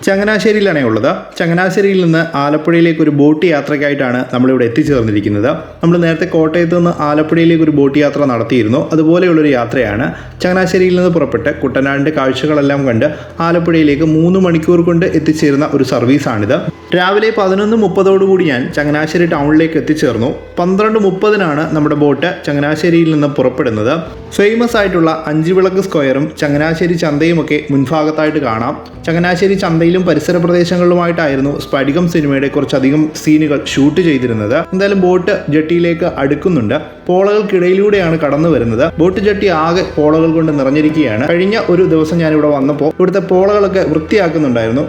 ചങ്ങനാശ്ശേരിയിലാണേ ഉള്ളത്. ചങ്ങനാശ്ശേരിയിൽ നിന്ന് ആലപ്പുഴയിലേക്ക് ഒരു ബോട്ട് യാത്രയ്ക്കായിട്ടാണ് നമ്മളിവിടെ എത്തിച്ചേർന്നിരിക്കുന്നത്. നമ്മൾ നേരത്തെ കോട്ടയത്ത് നിന്ന് ആലപ്പുഴയിലേക്ക് ഒരു ബോട്ട് യാത്ര നടത്തിയിരുന്നു. അതുപോലെയുള്ളൊരു യാത്രയാണ്. ചങ്ങനാശ്ശേരിയിൽ നിന്ന് പുറപ്പെട്ട് കുട്ടനാടിൻ്റെ കാഴ്ചകളെല്ലാം കണ്ട് ആലപ്പുഴയിലേക്ക് 3 മണിക്കൂർ കൊണ്ട് എത്തിച്ചേരുന്ന ഒരു സർവീസാണിത്. രാവിലെ 11:30 ഞാൻ ചങ്ങനാശ്ശേരി ടൗണിലേക്ക് എത്തിച്ചേർന്നു. 12:30 നമ്മുടെ ബോട്ട് ചങ്ങനാശ്ശേരിയിൽ നിന്ന് പുറപ്പെടുന്നത്. ഫേമസ് ആയിട്ടുള്ള 5 വിളക്ക് സ്ക്വയറും ചങ്ങനാശ്ശേരി ചന്തയുമൊക്കെ മുൻഭാഗത്തായിട്ട് കാണാം. ചങ്ങനാശ്ശേരി ചന്തയിലും പരിസര പ്രദേശങ്ങളിലുമായിട്ടായിരുന്നു സ്ഫടികം സിനിമയുടെ കുറച്ചധികം സീനുകൾ ഷൂട്ട് ചെയ്തിരുന്നത്. എന്തായാലും ബോട്ട് ജെട്ടിയിലേക്ക് അടുക്കുന്നുണ്ട്. പോളകൾക്കിടയിലൂടെയാണ് കടന്നു വരുന്നത്. ബോട്ട് ജെട്ടി ആകെ പോളകൾ കൊണ്ട് നിറഞ്ഞിരിക്കുകയാണ്. കഴിഞ്ഞ ഒരു ദിവസം ഞാനിവിടെ വന്നപ്പോൾ ഇവിടുത്തെ പോളകളൊക്കെ വൃത്തിയാക്കുന്നുണ്ടായിരുന്നു.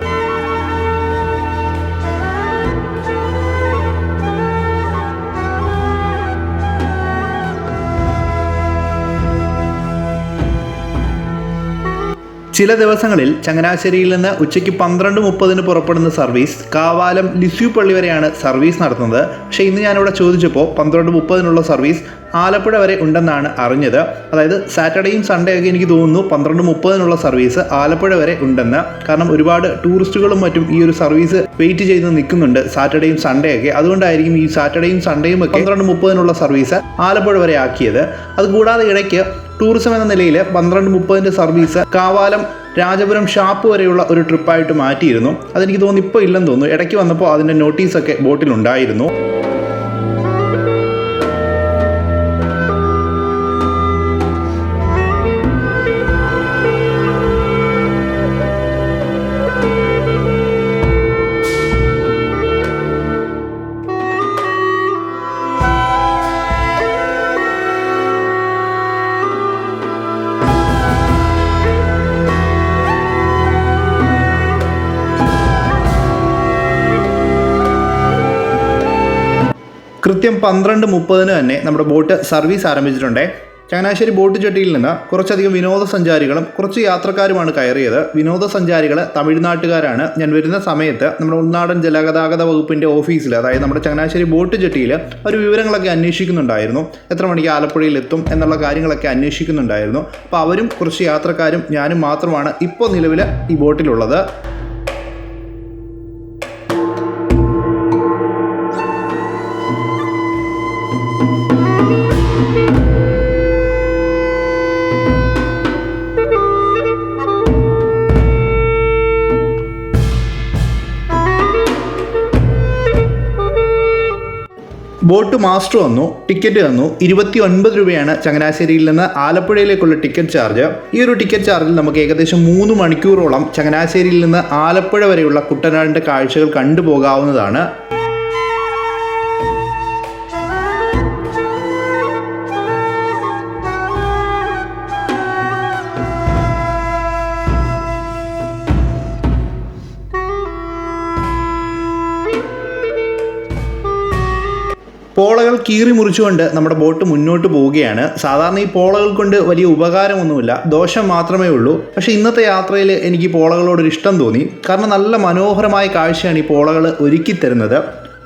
ചില ദിവസങ്ങളിൽ ചങ്ങനാശ്ശേരിയിൽ നിന്ന് ഉച്ചയ്ക്ക് 12:30 പുറപ്പെടുന്ന സർവീസ് കാവാലം ലിസ്യു പള്ളി വരെയാണ് സർവീസ് നടത്തുന്നത്. പക്ഷേ ഇന്ന് ഞാനിവിടെ ചോദിച്ചപ്പോൾ 12:30 സർവീസ് ആലപ്പുഴ വരെ ഉണ്ടെന്നാണ് അറിഞ്ഞത്. അതായത് സാറ്റർഡേയും സൺഡേ ഒക്കെ എനിക്ക് തോന്നുന്നു 12:30 സർവീസ് ആലപ്പുഴ വരെ ഉണ്ടെന്ന്. കാരണം ഒരുപാട് ടൂറിസ്റ്റുകളും മറ്റും ഈ ഒരു സർവീസ് വെയിറ്റ് ചെയ്ത് നിൽക്കുന്നുണ്ട് സാറ്റർഡേയും സൺഡേ ഒക്കെ. അതുകൊണ്ടായിരിക്കും ഈ സാറ്റർഡേയും സൺഡേയും ഒക്കെ 12:30 സർവീസ് ആലപ്പുഴ വരെ ആക്കിയത്. അതുകൂടാതെ ഇടയ്ക്ക് ടൂറിസം എന്ന നിലയിൽ 12:30 സർവീസ് കാവാലം രാജപുരം ഷാപ്പ് വരെയുള്ള ഒരു ട്രിപ്പായിട്ട് മാറ്റിയിരുന്നു. അതെനിക്ക് തോന്നുന്നു ഇപ്പോൾ ഇല്ലെന്ന് തോന്നുന്നു. ഇടയ്ക്ക് വന്നപ്പോൾ അതിൻ്റെ നോട്ടീസൊക്കെ ബോട്ടിലുണ്ടായിരുന്നു. കൃത്യം 12:30 തന്നെ നമ്മുടെ ബോട്ട് സർവീസ് ആരംഭിച്ചിട്ടുണ്ട്. ചങ്ങനാശ്ശേരി ബോട്ട് ജെട്ടിയിൽ നിന്ന് കുറച്ചധികം വിനോദസഞ്ചാരികളും കുറച്ച് യാത്രക്കാരുമാണ് കയറിയത്. വിനോദസഞ്ചാരികൾ തമിഴ്നാട്ടുകാരാണ്. ഞാൻ വരുന്ന സമയത്ത് നമ്മുടെ ഉൾനാടൻ ജലഗതാഗത വകുപ്പിൻ്റെ ഓഫീസിൽ, അതായത് നമ്മുടെ ചങ്ങനാശ്ശേരി ബോട്ട് ജെട്ടിയിൽ ഒരു വിവരങ്ങളൊക്കെ അന്വേഷിക്കുന്നുണ്ടായിരുന്നു. എത്ര മണിക്ക് ആലപ്പുഴയിൽ എത്തും എന്നുള്ള കാര്യങ്ങളൊക്കെ അന്വേഷിക്കുന്നുണ്ടായിരുന്നു. അപ്പോൾ അവരും കുറച്ച് യാത്രക്കാരും ഞാനും മാത്രമാണ് ഇപ്പോൾ നിലവിൽ ഈ ബോട്ടിലുള്ളത്. ബോട്ട് മാസ്റ്റർ വന്നു, ടിക്കറ്റ് തന്നു. 29 രൂപയാണ് ചങ്ങനാശ്ശേരിയിൽ നിന്ന് ആലപ്പുഴയിലേക്കുള്ള ടിക്കറ്റ് ചാർജ്. ഈ ഒരു ടിക്കറ്റ് ചാർജിൽ നമുക്ക് ഏകദേശം 3 മണിക്കൂറോളം ചങ്ങനാശ്ശേരിയിൽ നിന്ന് ആലപ്പുഴ വരെയുള്ള കുട്ടനാടിൻ്റെ കാഴ്ചകൾ കണ്ടുപോകാവുന്നതാണ്. പോളകൾ കീറി മുറിച്ചുകൊണ്ട് നമ്മുടെ ബോട്ട് മുന്നോട്ട് പോവുകയാണ്. സാധാരണ ഈ പോളകൾ കൊണ്ട് വലിയ ഉപകാരമൊന്നുമില്ല, ദോഷം മാത്രമേ ഉള്ളൂ. പക്ഷേ ഇന്നത്തെ യാത്രയിൽ എനിക്ക് പോളകളോടൊരു ഇഷ്ടം തോന്നി. കാരണം നല്ല മനോഹരമായ കാഴ്ചയാണ് ഈ പോളകൾ ഒരുക്കി തരുന്നത്.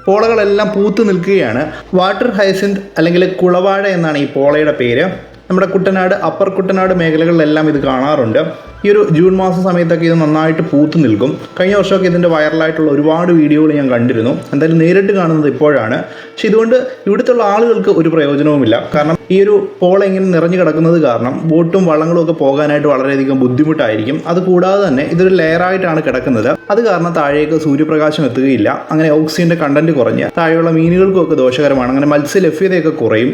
പോളകളെല്ലാം പൂത്തു നിൽക്കുകയാണ്. വാട്ടർ ഹൈസിന്ത് അല്ലെങ്കിൽ കുളവാഴ എന്നാണ് ഈ പോളയുടെ പേര്. നമ്മുടെ കുട്ടനാട്, അപ്പർ കുട്ടനാട് മേഖലകളിലെല്ലാം ഇത് കാണാറുണ്ട്. ഈ ഒരു ജൂൺ മാസ സമയത്തൊക്കെ ഇത് നന്നായിട്ട് പൂത്തു നിൽക്കും. കഴിഞ്ഞ വർഷമൊക്കെ ഇതിൻ്റെ വൈറലായിട്ടുള്ള ഒരുപാട് വീഡിയോകൾ ഞാൻ കണ്ടിരുന്നു. എന്തായാലും നേരിട്ട് കാണുന്നത് ഇപ്പോഴാണ്. പക്ഷെ ഇതുകൊണ്ട് ഇവിടുത്തെ ആളുകൾക്ക് ഒരു പ്രയോജനവുമില്ല. കാരണം ഈ ഒരു പോള ഇങ്ങനെ നിറഞ്ഞു കിടക്കുന്നത് കാരണം ബോട്ടും വള്ളങ്ങളും ഒക്കെ പോകാനായിട്ട് വളരെയധികം ബുദ്ധിമുട്ടായിരിക്കും. അതുകൂടാതെ തന്നെ ഇതൊരു ലെയറായിട്ടാണ് കിടക്കുന്നത്. അത് കാരണം താഴേക്ക് സൂര്യപ്രകാശം എത്തുകയില്ല. അങ്ങനെ ഓക്സിജൻ്റെ കണ്ടന്റ് കുറഞ്ഞ് താഴെയുള്ള മീനുകൾക്കും ഒക്കെ ദോഷകരമാണ്. അങ്ങനെ മത്സ്യലഭ്യതയൊക്കെ കുറയും.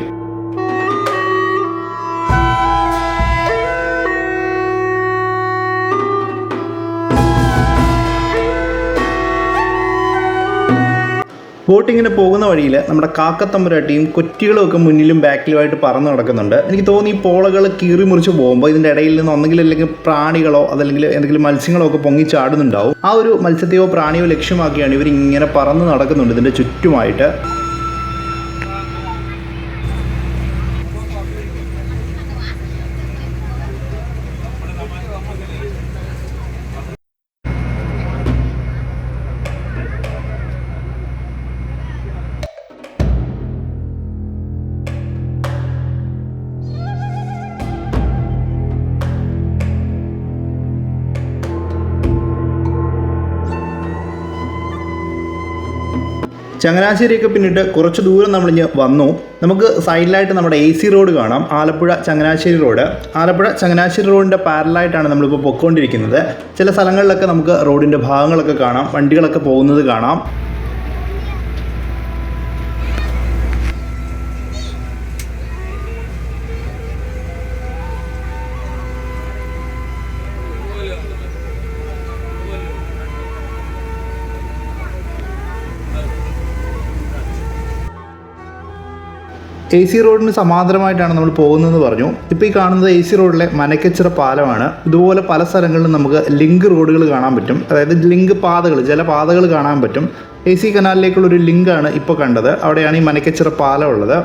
ബോട്ടിങ്ങിന് പോകുന്ന വഴിയിൽ നമ്മുടെ കാക്കത്തമ്പുരാട്ടിയും കൊറ്റികളും ഒക്കെ മുന്നിലും ബാക്കിലുമായിട്ട് പറന്ന് നടക്കുന്നുണ്ട്. എനിക്ക് തോന്നി ഈ പോളകൾ കീറി മുറിച്ച് പോകുമ്പോൾ ഇതിൻ്റെ ഇടയിൽ നിന്ന് അല്ലെങ്കിൽ പ്രാണികളോ അതല്ലെങ്കിൽ എന്തെങ്കിലും മത്സ്യങ്ങളോ ഒക്കെ പൊങ്ങിച്ചാടുന്നുണ്ടാവും. ആ ഒരു മത്സ്യത്തെയോ പ്രാണിയോ ലക്ഷ്യമാക്കിയാണ് ഇവരിങ്ങനെ പറന്ന് നടക്കുന്നുണ്ട് ഇതിൻ്റെ ചുറ്റുമായിട്ട്. ചങ്ങനാശ്ശേരിയൊക്കെ പിന്നിട്ട് കുറച്ച് ദൂരം നമ്മളിഞ്ഞ് വന്നു. നമുക്ക് സൈഡിലായിട്ട് നമ്മുടെ AC റോഡ് കാണാം, ആലപ്പുഴ ചങ്ങനാശ്ശേരി റോഡ്. ആലപ്പുഴ ചങ്ങനാശ്ശേരി റോഡിൻ്റെ പാരലായിട്ടാണ് നമ്മളിപ്പോൾ പൊയ്ക്കൊണ്ടിരിക്കുന്നത്. ചില സ്ഥലങ്ങളിലൊക്കെ നമുക്ക് റോഡിൻ്റെ ഭാഗങ്ങളൊക്കെ കാണാം, വണ്ടികളൊക്കെ പോകുന്നത് കാണാം. AC റോഡിന് സമാന്തരമായിട്ടാണ് നമ്മൾ പോകുന്നതെന്ന് പറഞ്ഞു. ഇപ്പോൾ ഈ കാണുന്നത് AC റോഡിലെ മനക്കച്ചിറ പാലമാണ്. ഇതുപോലെ പല സ്ഥലങ്ങളിലും നമുക്ക് ലിങ്ക് റോഡുകൾ കാണാൻ പറ്റും, അതായത് ലിങ്ക് പാതകൾ, ജലപാതകൾ കാണാൻ പറ്റും. AC കനാലിലേക്കുള്ളൊരു ലിങ്കാണ് ഇപ്പോൾ കണ്ടത്. അവിടെയാണ് ഈ മനക്കച്ചിറ പാലം ഉള്ളത്.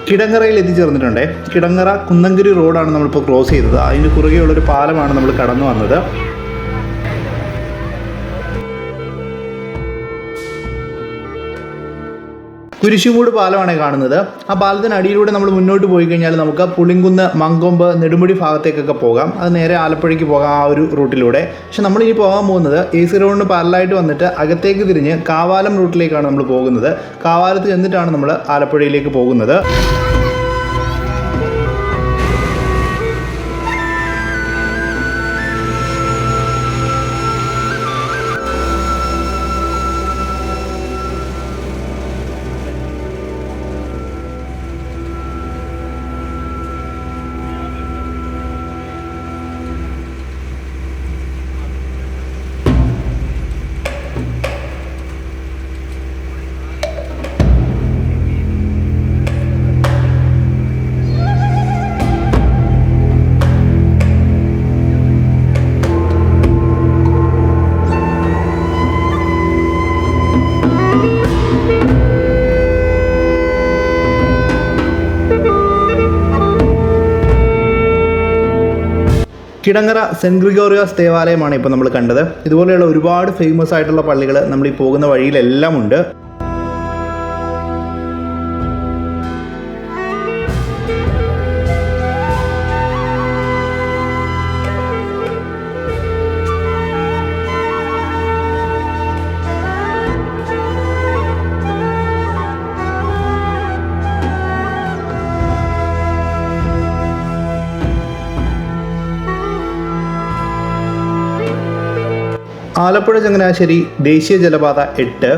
കിടങ്ങറയിൽ എത്തിച്ചേർന്നിട്ടുണ്ട്. കിടങ്ങറ കുന്നംകുരി റോഡാണ് നമ്മളിപ്പോൾ ക്രോസ് ചെയ്തത്. അതിന് കുറുകെയുള്ളൊരു പാലമാണ് നമ്മൾ കടന്നു വന്നത്. കുരിശുമൂട് പാലമാണ് കാണുന്നത്. ആ പാലത്തിന് അടിയിലൂടെ നമ്മൾ മുന്നോട്ട് പോയി കഴിഞ്ഞാൽ നമുക്ക് പുളിങ്കുന്ന്, മങ്കൊമ്പ്, നെടുമുടി ഭാഗത്തേക്കൊക്കെ പോകാം. അത് നേരെ ആലപ്പുഴയ്ക്ക് പോകാം ആ ഒരു റൂട്ടിലൂടെ. പക്ഷെ നമ്മളിനി പോകാൻ പോകുന്നത് AC റോഡിന് പാരലായിട്ട് വന്നിട്ട് അകത്തേക്ക് തിരിഞ്ഞ് കാവാലം റൂട്ടിലേക്കാണ് നമ്മൾ പോകുന്നത്. കാവാലത്ത് ചെന്നിട്ടാണ് നമ്മൾ ആലപ്പുഴയിലേക്ക് പോകുന്നത്. കിടങ്ങറ സെൻറ്റ് ഗ്രിഗോറിയോസ് ദേവാലയമാണ് ഇപ്പോൾ നമ്മൾ കണ്ടത്. ഇതുപോലെയുള്ള ഒരുപാട് ഫേമസ് ആയിട്ടുള്ള പള്ളികൾ നമ്മൾ ഈ പോകുന്ന വഴിയിലെല്ലാം ഉണ്ട്. ആലപ്പുഴ ചങ്ങനാശ്ശേരി ദേശീയ ജലപാത 8,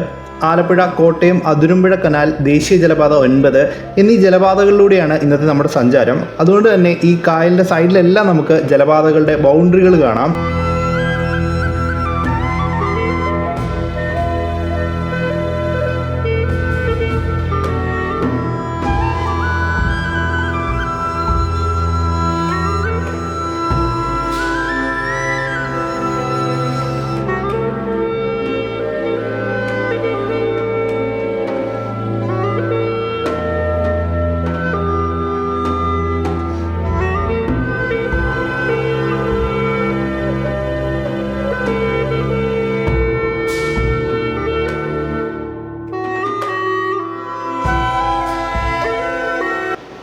ആലപ്പുഴ കോട്ടയം അതിരമ്പുഴ കനാൽ ദേശീയ ജലപാത 9 എന്നീ ജലപാതകളിലൂടെയാണ് ഇന്നത്തെ നമ്മുടെ സഞ്ചാരം. അതുകൊണ്ട് തന്നെ ഈ കായലിൻ്റെ സൈഡിലെല്ലാം നമുക്ക് ജലപാതകളുടെ ബൗണ്ടറികൾ കാണാം.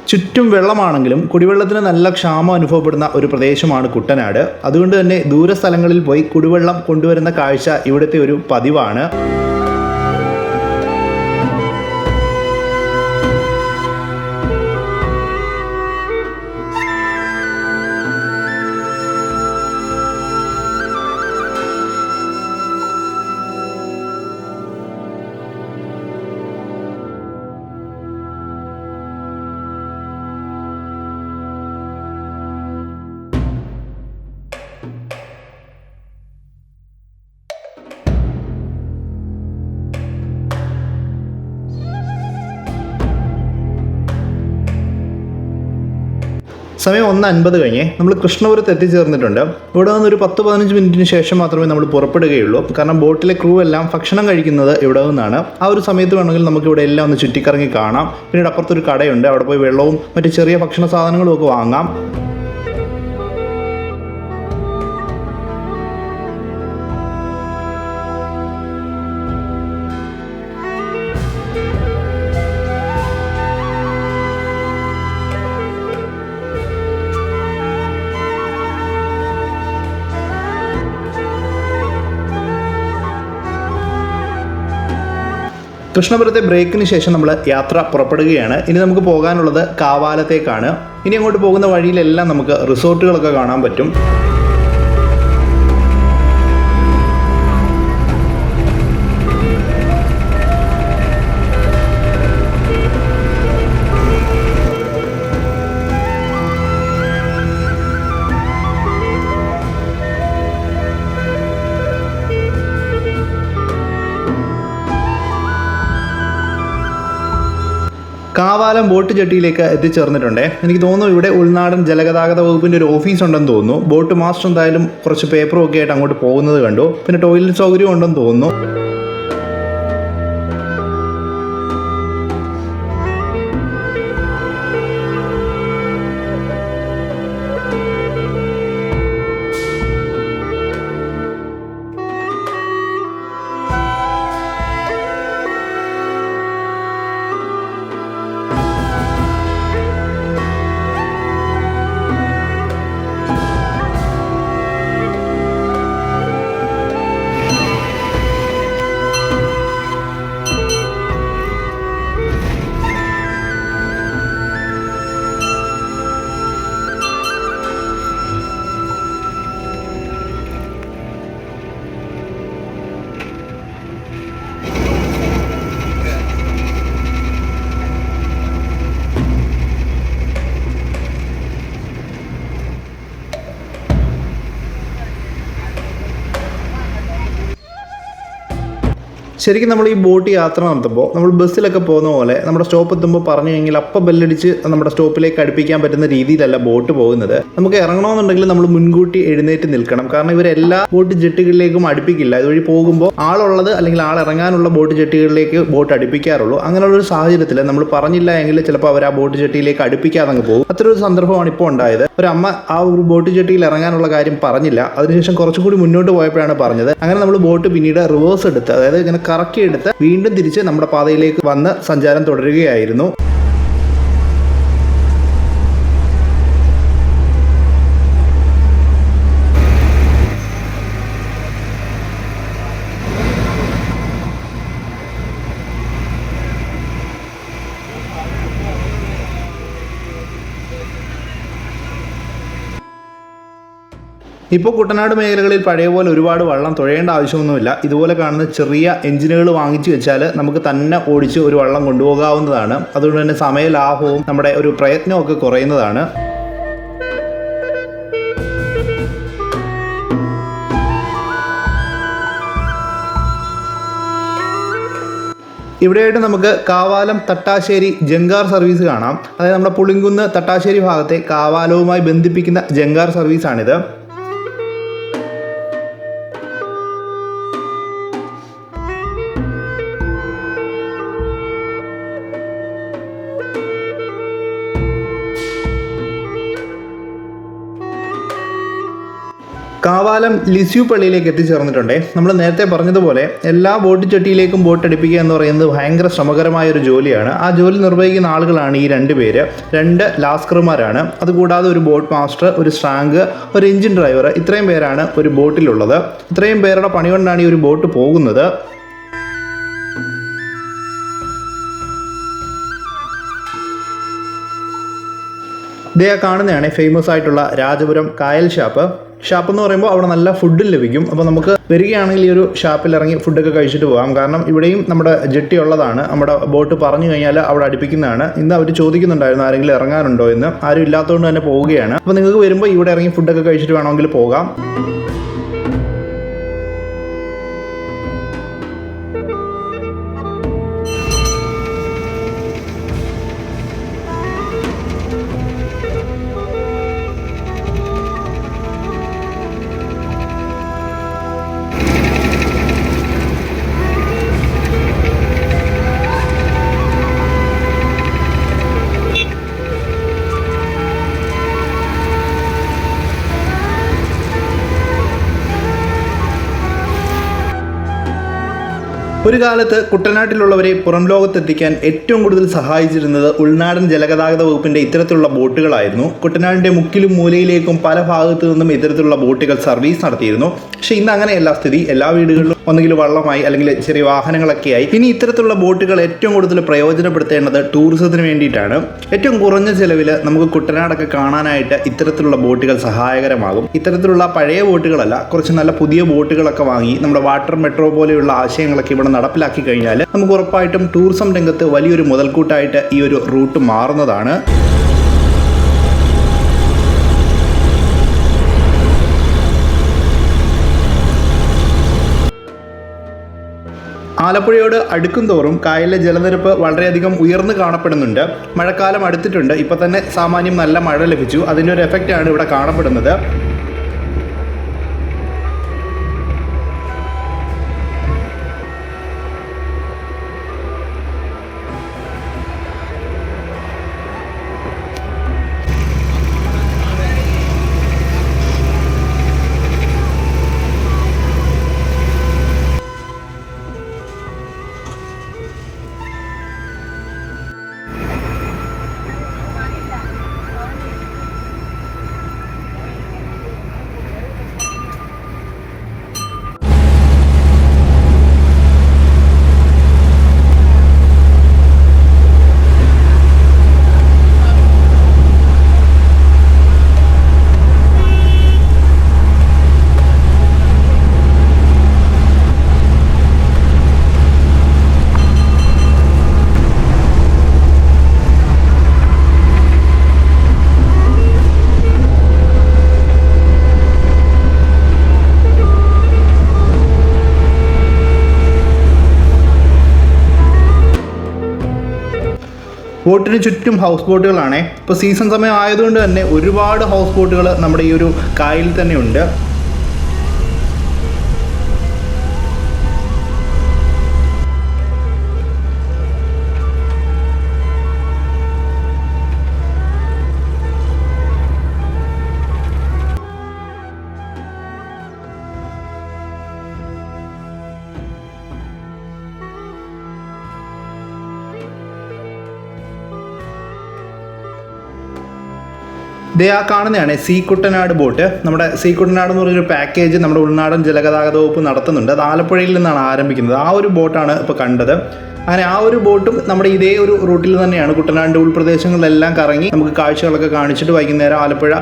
ചുറ്റും വെള്ളമാണെങ്കിലും കുടിവെള്ളത്തിന് നല്ല ക്ഷാമം അനുഭവപ്പെടുന്ന ഒരു പ്രദേശമാണ് കുട്ടനാട്. അതുകൊണ്ട് തന്നെ ദൂരസ്ഥലങ്ങളിൽ പോയി കുടിവെള്ളം കൊണ്ടുവരുന്ന കാഴ്ച ഇവിടുത്തെ ഒരു പതിവാണ്. സമയം 1:50 കഴിഞ്ഞ് നമ്മൾ കൃഷ്ണപുരത്ത് എത്തിച്ചേർന്നിട്ടുണ്ട്. ഇവിടെ നിന്ന് ഒരു 10-15 മിനിറ്റിന് ശേഷം മാത്രമേ നമ്മൾ പുറപ്പെടുകയുള്ളൂ. കാരണം ബോട്ടിലെ ക്രൂ എല്ലാം ഭക്ഷണം കഴിക്കുന്നത് ഇവിടെ നിന്നാണ്. ആ ഒരു സമയത്ത് വേണമെങ്കിൽ നമുക്ക് ഇവിടെ എല്ലാം ഒന്ന് ചുറ്റിക്കറങ്ങി കാണാം. പിന്നീട് അപ്പുറത്തൊരു കടയുണ്ട്, അവിടെ പോയി വെള്ളവും മറ്റ് ചെറിയ ഭക്ഷണ സാധനങ്ങളും ഒക്കെ വാങ്ങാം. കൃഷ്ണപുരത്തെ ബ്രേക്കിന് ശേഷം നമ്മൾ യാത്ര പുറപ്പെടുകയാണ്. ഇനി നമുക്ക് പോകാനുള്ളത് കാവാലത്തേക്കാണ്. ഇനി അങ്ങോട്ട് പോകുന്ന വഴിയിലെല്ലാം നമുക്ക് റിസോർട്ടുകളൊക്കെ കാണാൻ പറ്റും. കാവാലം ബോട്ട് ജെട്ടിയിലേക്ക് എത്തിച്ചേർന്നിട്ടുണ്ട്. എനിക്ക് തോന്നുന്നു ഇവിടെ ഉൾനാടൻ ജലഗതാഗത വകുപ്പിൻ്റെ ഒരു ഓഫീസ് ഉണ്ടെന്ന് തോന്നുന്നു. ബോട്ട് മാസ്റ്റർ എന്തായാലും കുറച്ച് പേപ്പറും ഒക്കെ ആയിട്ട് അങ്ങോട്ട് പോകുന്നത് കണ്ടു. പിന്നെ ടോയ്ലറ്റ് സൗകര്യം ഉണ്ടെന്ന് തോന്നുന്നു. ശരിക്കും നമ്മൾ ഈ ബോട്ട് യാത്ര നടത്തുമ്പോൾ നമ്മൾ ബസ്സിലൊക്കെ പോകുന്ന പോലെ നമ്മുടെ സ്റ്റോപ്പ് എത്തുമ്പോൾ പറഞ്ഞു കഴിഞ്ഞാൽ അപ്പം ബെല്ലടിച്ച് നമ്മുടെ സ്റ്റോപ്പിലേക്ക് അടുപ്പിക്കാൻ പറ്റുന്ന രീതിയിലല്ല ബോട്ട് പോകുന്നത്. നമുക്ക് ഇറങ്ങണമെന്നുണ്ടെങ്കിൽ നമ്മൾ മുൻകൂട്ടി എഴുന്നേറ്റ് നിൽക്കണം. കാരണം ഇവരെല്ലാ ബോട്ട് ജെട്ടികളിലേക്കും അടുപ്പിക്കില്ല. ഇതുവഴി പോകുമ്പോൾ ആളുള്ളത് അല്ലെങ്കിൽ ആൾ ഇറങ്ങാനുള്ള ബോട്ട് ജെട്ടികളിലേക്ക് ബോട്ട് അടുപ്പിക്കാറുള്ളൂ. അങ്ങനെയുള്ളൊരു സാഹചര്യത്തിൽ നമ്മൾ പറഞ്ഞില്ല എങ്കിൽ ചിലപ്പോൾ അവർ ആ ബോട്ട് ജെട്ടിയിലേക്ക് അടുപ്പിക്കാതെ അങ്ങ് പോകും. അത്രയൊരു സന്ദർഭമാണ് ഇപ്പോൾ ഉണ്ടായത്. ഒരു അമ്മ ആ ഒരു ബോട്ട് ജെട്ടിയിൽ ഇറങ്ങാനുള്ള കാര്യം പറഞ്ഞില്ല. അതിനുശേഷം കുറച്ചുകൂടി മുന്നോട്ട് പോയപ്പോഴാണ് പറഞ്ഞത്. അങ്ങനെ നമ്മൾ ബോട്ട് പിന്നീട് റിവേഴ്സ് എടുത്ത്, അതായത് ഇങ്ങനെ കറക്കിയെടുത്ത് വീണ്ടും തിരിച്ച് നമ്മുടെ പാതയിലേക്ക് വന്ന് സഞ്ചാരം തുടരുകയായിരുന്നു. ഇപ്പോൾ കുട്ടനാട് മേഖലകളിൽ പഴയ പോലെ ഒരുപാട് വള്ളം തുഴയേണ്ട ആവശ്യമൊന്നുമില്ല. ഇതുപോലെ കാണുന്ന ചെറിയ എഞ്ചിനുകൾ വാങ്ങിച്ചു വെച്ചാൽ നമുക്ക് തന്നെ ഓടിച്ച് ഒരു വള്ളം കൊണ്ടുപോകാവുന്നതാണ്. അതുകൊണ്ട് തന്നെ സമയലാഭവും നമ്മുടെ ഒരു പ്രയത്നമൊക്കെ കുറയുന്നതാണ്. ഇവിടെയായിട്ട് നമുക്ക് കാവാലം തട്ടാശ്ശേരി ജങ്കാർ സർവീസ് കാണാം. അതായത് നമ്മുടെ പുളിങ്കുന്ന് തട്ടാശ്ശേരി ഭാഗത്തെ കാവാലവുമായി ബന്ധിപ്പിക്കുന്ന ജങ്കാർ സർവീസാണിത്. കാവാലം ലിസ്യു പള്ളിയിലേക്ക് എത്തിച്ചേർന്നിട്ടുണ്ട്. നമ്മൾ നേരത്തെ പറഞ്ഞതുപോലെ എല്ലാ ബോട്ട് ചട്ടിയിലേക്കും ബോട്ട് അടുപ്പിക്കുക എന്ന് പറയുന്നത് ഭയങ്കര ശ്രമകരമായൊരു ജോലിയാണ്. ആ ജോലി നിർവഹിക്കുന്ന ആളുകളാണ് ഈ 2 പേര്. 2 ലാസ്കർമാരാണ്. അതുകൂടാതെ ഒരു ബോട്ട് മാസ്റ്റർ, ഒരു സ്ട്രാങ്ക്, ഒരു എഞ്ചിൻ ഡ്രൈവർ, ഇത്രയും പേരാണ് ഒരു ബോട്ടിലുള്ളത്. ഇത്രയും പേരുടെ പണി കൊണ്ടാണ് ഈ ഒരു ബോട്ട് പോകുന്നത്. ഇതേ കാണുന്നതാണ് ഫേമസ് ആയിട്ടുള്ള രാജപുരം കായൽ ഷാപ്പ്. ഷാപ്പ് എന്ന് പറയുമ്പോൾ അവിടെ നല്ല ഫുഡും ലഭിക്കും. അപ്പോൾ നമുക്ക് വരികയാണെങ്കിൽ ഈ ഒരു ഷാപ്പിൽ ഇറങ്ങി ഫുഡൊക്കെ കഴിച്ചിട്ട് പോകാം. കാരണം ഇവിടെയും നമ്മുടെ ജെട്ടി ഉള്ളതാണ്. നമ്മുടെ ബോട്ട് പറഞ്ഞു കഴിഞ്ഞാൽ അവിടെ അടുപ്പിക്കുന്നതാണ്. ഇന്ന് അവർ ചോദിക്കുന്നുണ്ടായിരുന്നു ആരെങ്കിലും ഇറങ്ങാനുണ്ടോ എന്ന്. ആരും ഇല്ലാത്തതുകൊണ്ട് തന്നെ പോവുകയാണ്. അപ്പോൾ നിങ്ങൾക്ക് വരുമ്പോൾ ഇവിടെ ഇറങ്ങി ഫുഡൊക്കെ കഴിച്ചിട്ട് വേണമെങ്കിൽ പോകാം. ഒരു കാലത്ത് കുട്ടനാട്ടിലുള്ളവരെ പുറം ലോകത്തെത്തിക്കാൻ ഏറ്റവും കൂടുതൽ സഹായിച്ചിരുന്നത് ഉൾനാടൻ ജലഗതാഗത വകുപ്പിൻ്റെ ഇത്തരത്തിലുള്ള ബോട്ടുകളായിരുന്നു. കുട്ടനാടിൻ്റെ മുക്കിലും മൂലയിലേക്കും പല ഭാഗത്തു നിന്നും ഇത്തരത്തിലുള്ള ബോട്ടുകൾ സർവീസ് നടത്തിയിരുന്നു. പക്ഷേ ഇന്ന് അങ്ങനെയല്ല സ്ഥിതി. എല്ലാ വീടുകളിലും ഒന്നുകിൽ വള്ളമായി അല്ലെങ്കിൽ ചെറിയ വാഹനങ്ങളൊക്കെയായി. ഇനി ഇത്തരത്തിലുള്ള ബോട്ടുകൾ ഏറ്റവും കൂടുതൽ പ്രയോജനപ്പെടുത്തേണ്ടത് ടൂറിസത്തിന് വേണ്ടിയിട്ടാണ്. ഏറ്റവും കുറഞ്ഞ ചെലവിൽ നമുക്ക് കുട്ടനാടൊക്കെ കാണാനായിട്ട് ഇത്തരത്തിലുള്ള ബോട്ടുകൾ സഹായകരമാകും. ഇത്തരത്തിലുള്ള പഴയ ബോട്ടുകളല്ല, കുറച്ച് നല്ല പുതിയ ബോട്ടുകളൊക്കെ വാങ്ങി നമ്മുടെ വാട്ടർ മെട്രോ പോലെയുള്ള ആശയങ്ങളൊക്കെ ഇവിടെ നടപ്പിലാക്കി കഴിഞ്ഞാൽ നമുക്ക് ഉറപ്പായിട്ടും ടൂറിസം രംഗത്ത് വലിയൊരു മുതൽക്കൂട്ടായിട്ട് ഈ ഒരു റൂട്ട് മാറുന്നതാണ്. ആലപ്പുഴയോട് അടുക്കും തോറും കായലിലെ ജലനിരപ്പ് വളരെയധികം ഉയർന്നു കാണപ്പെടുന്നുണ്ട്. മഴക്കാലം അടുത്തിട്ടുണ്ട്. ഇപ്പോൾ തന്നെ സാമാന്യം നല്ല മഴ ലഭിച്ചു. അതിൻ്റെ ഒരു എഫക്റ്റാണ് ഇവിടെ കാണപ്പെടുന്നത്. ബോട്ടിന് ചുറ്റും ഹൗസ് ബോട്ടുകളാണ്. ഇപ്പോൾ സീസൺ സമയം ആയതുകൊണ്ട് തന്നെ ഒരുപാട് ഹൗസ് ബോട്ടുകൾ നമ്മുടെ ഈ ഒരു കായലിൽ തന്നെ ഉണ്ട്. ആ കാണുന്നതാണ് സീ കുട്ടനാട് ബോട്ട്. നമ്മുടെ സീ കുട്ടനാട് എന്ന് പറഞ്ഞൊരു പാക്കേജ് നമ്മുടെ ഉൾനാടൻ ജലഗതാഗത വകുപ്പ് നടത്തുന്നുണ്ട്. അത് ആലപ്പുഴയിൽ നിന്നാണ് ആരംഭിക്കുന്നത്. ആ ഒരു ബോട്ടാണ് ഇപ്പോൾ കണ്ടത്. അങ്ങനെ ആ ഒരു ബോട്ടും നമ്മുടെ ഇതേ ഒരു റൂട്ടിൽ തന്നെയാണ് കുട്ടനാടിൻ്റെ ഉൾപ്രദേശങ്ങളിലെല്ലാം കറങ്ങി നമുക്ക് കാഴ്ചകളൊക്കെ കാണിച്ചിട്ട് വൈകുന്നേരം ആലപ്പുഴ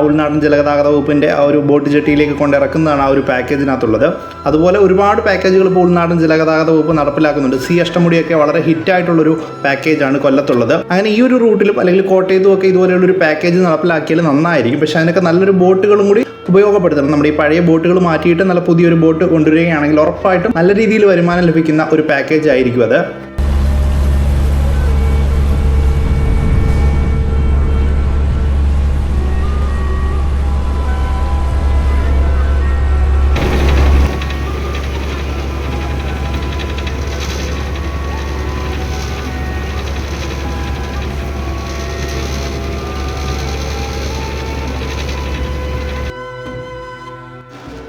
ഉൾനാടൻ ജലഗതാഗത വകുപ്പിൻ്റെ ആ ഒരു ബോട്ട് ജെട്ടിയിലേക്ക് കൊണ്ടിറക്കുന്നതാണ് ആ ഒരു പാക്കേജിനകത്തുള്ളത്. അതുപോലെ ഒരുപാട് പാക്കേജുകൾ ഇപ്പോൾ ഉൾനാടൻ ജലഗതാഗത വകുപ്പ് നടപ്പിലാക്കുന്നുണ്ട്. സി അഷ്ടമുടിയൊക്കെ വളരെ ഹിറ്റായിട്ടുള്ളൊരു പാക്കേജാണ് കൊല്ലത്തുള്ളത്. അങ്ങനെ ഈ ഒരു റൂട്ടിലും അല്ലെങ്കിൽ കോട്ടയത്തും ഒക്കെ ഇതുപോലെയുള്ളൊരു പാക്കേജ് നടപ്പിലാക്കിയാൽ നന്നായിരിക്കും. പക്ഷേ അതിനൊക്കെ നല്ലൊരു ബോട്ടുകളും കൂടി ഉപയോഗപ്പെടുത്തണം. നമ്മുടെ ഈ പഴയ ബോട്ടുകൾ മാറ്റിയിട്ട് നല്ല പുതിയൊരു ബോട്ട് കൊണ്ടുവരികയാണെങ്കിൽ ഉറപ്പായിട്ടും നല്ല രീതിയിൽ വരുമാനം ലഭിക്കുന്ന ഒരു പാക്കേജ് ആയിരിക്കും അത്.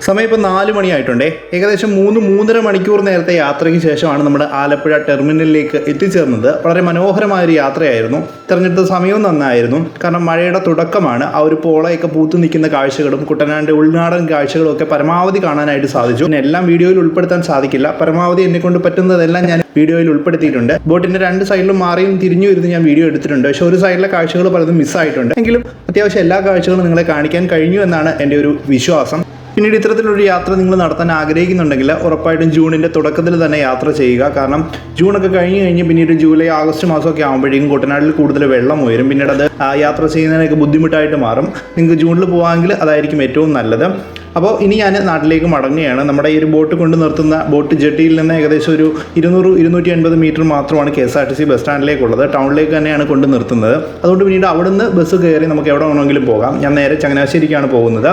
സമയം ഇപ്പോൾ 4 മണിയായിട്ടുണ്ടേ. ഏകദേശം 3-3.5 മണിക്കൂർ നേരത്തെ യാത്രയ്ക്ക് ശേഷമാണ് നമ്മുടെ ആലപ്പുഴ ടെർമിനലിലേക്ക് എത്തിച്ചേർന്നത്. വളരെ മനോഹരമായൊരു യാത്രയായിരുന്നു. തിരഞ്ഞെടുത്ത സമയവും നന്നായിരുന്നു. കാരണം മഴയുടെ തുടക്കമാണ്. ആ ഒരു പോളയൊക്കെ പൂത്തു നിൽക്കുന്ന കാഴ്ചകളും കുട്ടനാടിൻ്റെ ഉൾനാടൻ കാഴ്ചകളും ഒക്കെ പരമാവധി കാണാനായിട്ട് സാധിച്ചു. പിന്നെ എല്ലാം വീഡിയോയിൽ ഉൾപ്പെടുത്താൻ സാധിക്കില്ല. പരമാവധി എന്നെക്കൊണ്ട് പറ്റുന്നതെല്ലാം ഞാൻ വീഡിയോയിൽ ഉൾപ്പെടുത്തിയിട്ടുണ്ട്. ബോട്ടിൻ്റെ 2 സൈഡിലും മാറിയും തിരിഞ്ഞു ഇരുന്ന് ഞാൻ വീഡിയോ എടുത്തിട്ടുണ്ട്. പക്ഷേ ഒരു സൈഡിലെ കാഴ്ചകൾ പലതും മിസ്സായിട്ടുണ്ട്. എങ്കിലും അത്യാവശ്യം എല്ലാ കാഴ്ചകളും നിങ്ങളെ കാണിക്കാൻ കഴിഞ്ഞു എന്നാണ് എൻ്റെ ഒരു വിശ്വാസം. പിന്നീട് ഇത്തരത്തിലൊരു യാത്ര നിങ്ങൾ നടത്താൻ ആഗ്രഹിക്കുന്നുണ്ടെങ്കിൽ ഉറപ്പായിട്ടും ജൂണിൻ്റെ തുടക്കത്തിൽ തന്നെ യാത്ര ചെയ്യുക. കാരണം ജൂണൊക്കെ കഴിഞ്ഞ് പിന്നീട് ജൂലൈ ആഗസ്റ്റ് മാസമൊക്കെ ആകുമ്പോഴേക്കും കുട്ടനാട്ടിൽ കൂടുതൽ വെള്ളം ഉയരും. പിന്നീട് അത് യാത്ര ചെയ്യുന്നതിനൊക്കെ ബുദ്ധിമുട്ടായിട്ട് മാറും. നിങ്ങൾക്ക് ജൂണിൽ പോകാമെങ്കിൽ അതായിരിക്കും ഏറ്റവും നല്ലത്. അപ്പോൾ ഇനി ഞാൻ നാട്ടിലേക്ക് മടങ്ങുകയാണ്. നമ്മുടെ ഈ ഒരു ബോട്ട് കൊണ്ട് നിർത്തുന്ന ബോട്ട് ജെട്ടിയിൽ നിന്ന് ഏകദേശം ഒരു 200-250 മീറ്റർ മാത്രമാണ് KSRTC ബസ് സ്റ്റാൻഡിലേക്കുള്ളത്. ടൗണിലേക്ക് തന്നെയാണ് കൊണ്ട് നിർത്തുന്നത്. അതുകൊണ്ട് പിന്നീട് അവിടുന്ന് ബസ് കയറി നമുക്ക് എവിടെ വേണമെങ്കിലും പോകാം. ഞാൻ നേരെ ചങ്ങനാശ്ശേരിക്കാണ് പോകുന്നത്.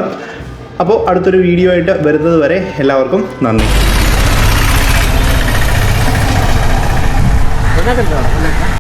അപ്പോൾ അടുത്തൊരു വീഡിയോ ആയിട്ട് വരുന്നത് വരെ എല്ലാവർക്കും നന്ദി.